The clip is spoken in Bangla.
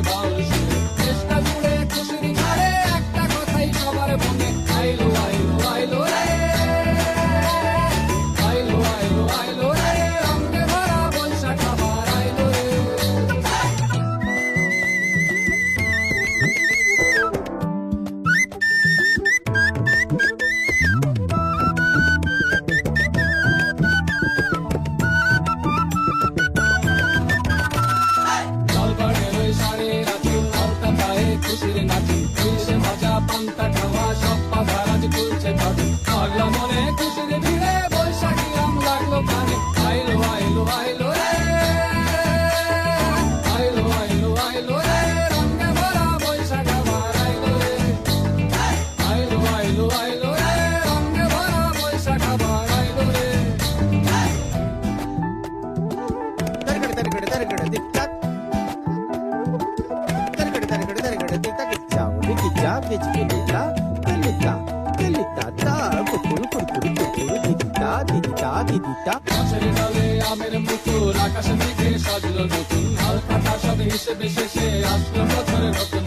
বাউল সুরে চেষ্টা জুড়ে খুশির ঝড়ে একটা কথাই সবার মনে আইলো আইলো আইলো রে আইলো আইলো আইলো রে রঙে ভরা বৈশাখ আবার আইলো রে খুশির নাচি খুশি ভাজা পান্তা খাওয়া সব বাধা রাজ খুলছে তাদের পাগলা মনে খুশির ভিড়ে বৈশাখী রাম লাগলো প্রাণে আইলো আইলো আইলো রে আইলো আইলো আইলো রে রঙে ভরা বৈশাখ আবার আইলো রে আইলো আইলো আইলো রে রঙে ভরা বৈশাখ আবার আইলো রে গাছের ডালে আমের মুকুর আকাশে মেঘে সাজলো নতুন হালকা সব হিসেবে শেষে আসলো বছরের নতুন